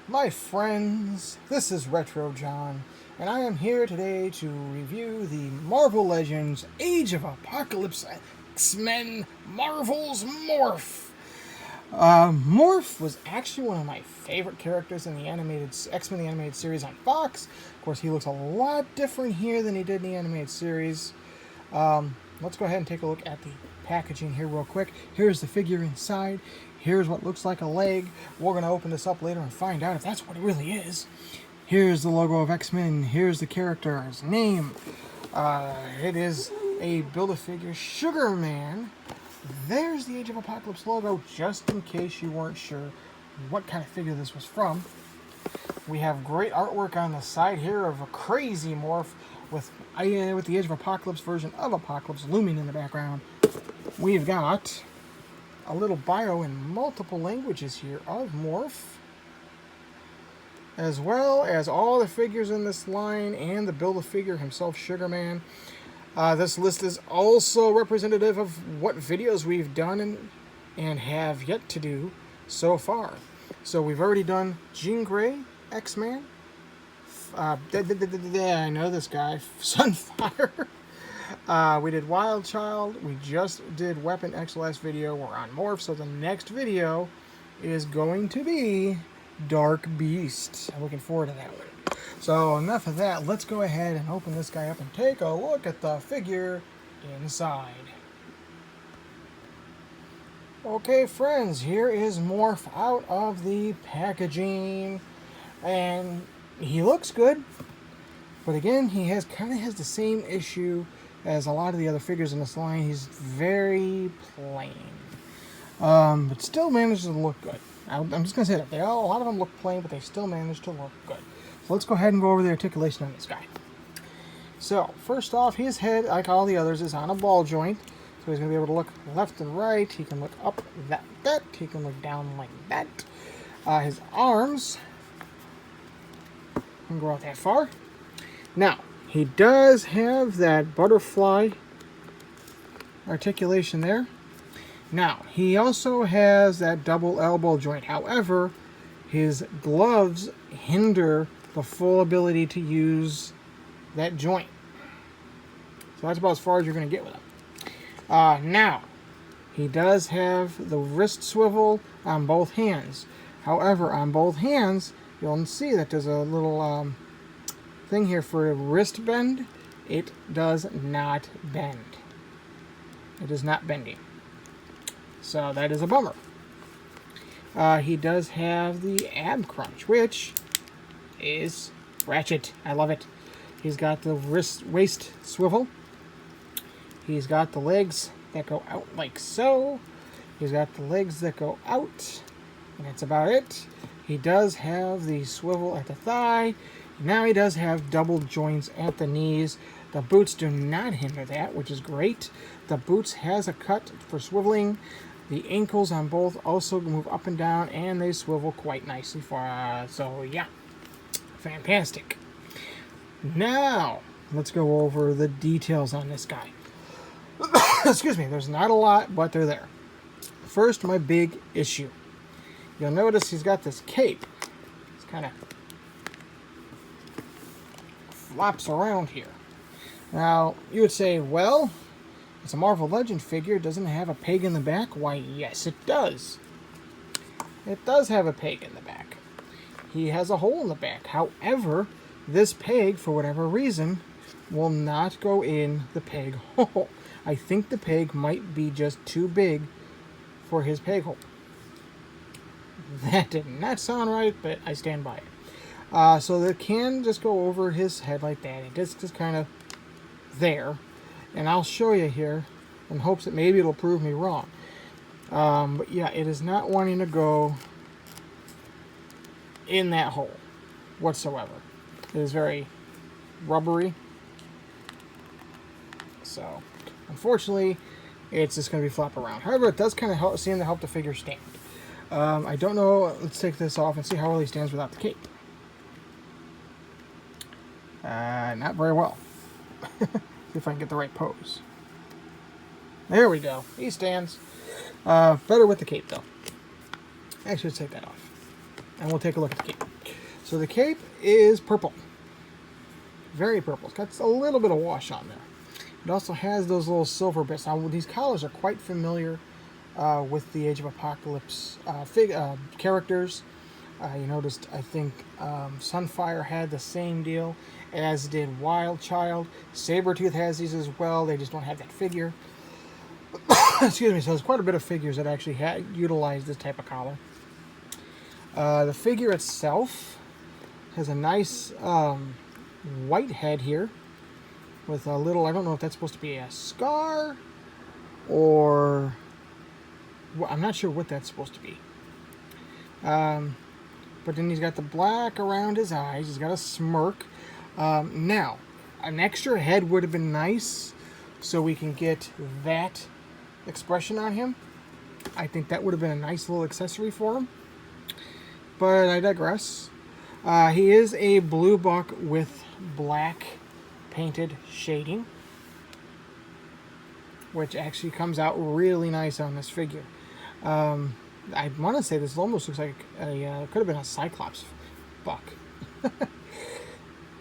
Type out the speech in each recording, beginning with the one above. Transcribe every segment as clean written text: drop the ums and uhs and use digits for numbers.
My friends, this is Retro John, and I am here today to review the Marvel Legends Age of Apocalypse X-Men Marvel's Morph. Morph was actually one of my favorite characters in the animated X-Men the Animated Series on Fox. Of course, he looks a lot different here than he did in the animated series. Let's go ahead and take a look at the packaging here real quick. Here's the figure inside. Here's what looks like a leg. We're going to open this up later and find out if that's what it really is. Here's the logo of X-Men. Here's the character's name. It is a Build-A-Figure Sugar Man. There's the Age of Apocalypse logo, just in case you weren't sure what kind of figure this was from. We have great artwork on the side here of a crazy morph with the Age of Apocalypse version of Apocalypse looming in the background. We've got a little bio in multiple languages here of Morph, as well as all the figures in this line and the Build-A-Figure himself, Sugar Man. This list is also representative of what videos we've done and have yet to do so far. So we've already done Jean Grey, X-Man, I know this guy, Sunfire. We did Wild Child. We just did Weapon X last video. We're on Morph, so the next video is going to be Dark Beast. I'm looking forward to that one. So enough of that. Let's go ahead and open this guy up and take a look at the figure inside. Okay, friends, here is Morph out of the packaging, and he looks good. But again, he kind of has the same issue as a lot of the other figures in this line. He's very plain, but still manages to look good. I'm just going to say that. A lot of them look plain, but they still manage to look good. So let's go ahead and go over the articulation on this guy. So, first off, his head, like all the others, is on a ball joint. So he's going to be able to look left and right. He can look up that. He can look down like that. His arms can go out that far. Now, he does have that butterfly articulation there. Now, he also has that double elbow joint. However, his gloves hinder the full ability to use that joint. So that's about as far as you're going to get with him. Now, he does have the wrist swivel on both hands. However, on both hands, you'll see that there's a little thing here for a wrist bend. It does not bend. It is not bending. So that is a bummer. He does have the ab crunch, which is ratchet. I love it. He's got the waist swivel. He's got the legs that go out like so. He's got the legs that go out. And that's about it. He does have the swivel at the thigh. Now he does have double joints at the knees. The boots do not hinder that, which is great. The boots has a cut for swiveling. The ankles on both also move up and down, and they swivel quite nicely for so yeah, fantastic. Now, let's go over the details on this guy. Excuse me, there's not a lot, but they're there. First, my big issue. You'll notice he's got this cape. It's kind of flops around here. Now, you would say, well, it's a Marvel Legend figure. Doesn't it have a peg in the back? Why, yes, it does. It does have a peg in the back. He has a hole in the back. However, this peg, for whatever reason, will not go in the peg hole. I think the peg might be just too big for his peg hole. That did not sound right, but I stand by it. So it can just go over his head like that. It just kind of there. And I'll show you here in hopes that maybe it'll prove me wrong. But yeah, it is not wanting to go in that hole whatsoever. It is very rubbery. So, unfortunately, it's just going to be flop around. However, it does kind of seem to help the figure stand. I don't know. Let's take this off and see how well he stands without the cape. Not very well. See if I can get the right pose. There we go. He stands. Better with the cape, though. Actually, let's take that off. And we'll take a look at the cape. So the cape is purple. Very purple. It's got a little bit of wash on there. It also has those little silver bits. Now, these collars are quite familiar with the Age of Apocalypse characters. You noticed, I think, Sunfire had the same deal, as did Wild Child. Sabretooth has these as well. They just don't have that figure. Excuse me. So there's quite a bit of figures that actually utilize this type of collar. The figure itself has a nice white head here with a little, I don't know if that's supposed to be a scar or, well, I'm not sure what that's supposed to be. But then he's got the black around his eyes. He's got a smirk. Now, an extra head would have been nice so we can get that expression on him. I think that would have been a nice little accessory for him. But I digress. He is a blue buck with black painted shading, which actually comes out really nice on this figure. I want to say this almost looks like a could have been a Cyclops buck.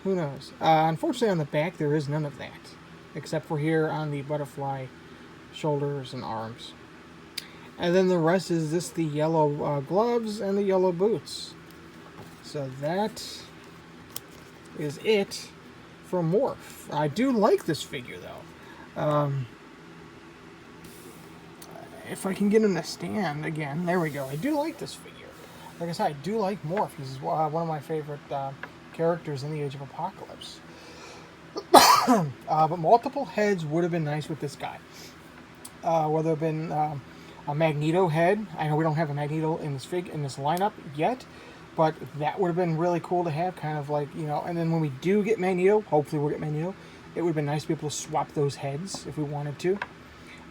Who knows? Unfortunately, on the back there is none of that, except for here on the butterfly shoulders and arms. And then the rest is just the yellow gloves and the yellow boots. So that is it for Morph. I do like this figure, though. If I can get him to stand again, there we go. I do like this figure. Like I said, I do like Morph. He's one of my favorite characters in the Age of Apocalypse. But multiple heads would have been nice with this guy. Whether it been a Magneto head. I know we don't have a Magneto in this lineup yet, but that would have been really cool to have, kind of like, you know, and then when we do get Magneto, hopefully we'll get Magneto, it would have been nice to be able to swap those heads if we wanted to.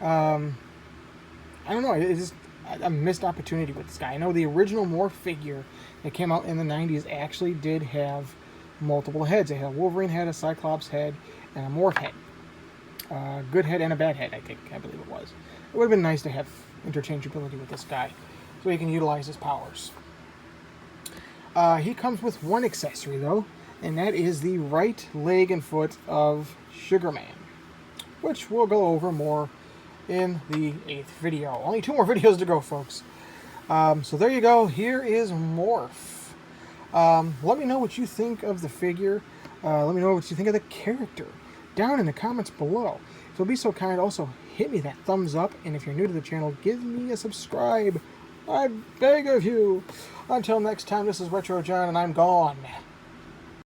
I don't know, it's just a missed opportunity with this guy. I know the original Morph figure that came out in the 90s actually did have multiple heads. It had a Wolverine head, a Cyclops head, and a Morph head. Good head and a bad head, I believe it was. It would have been nice to have interchangeability with this guy so he can utilize his powers. He comes with one accessory, though, and that is the right leg and foot of Sugar Man, which we'll go over more in the 8th video. Only 2 more videos to go, folks. So there you go. Here is Morph. Let me know what you think of the figure. Let me know what you think of the character down in the comments below. If you'll be so kind, also hit me that thumbs up, and if you're new to the channel, give me a subscribe. I beg of you. Until next time, this is Retro John, and I'm gone.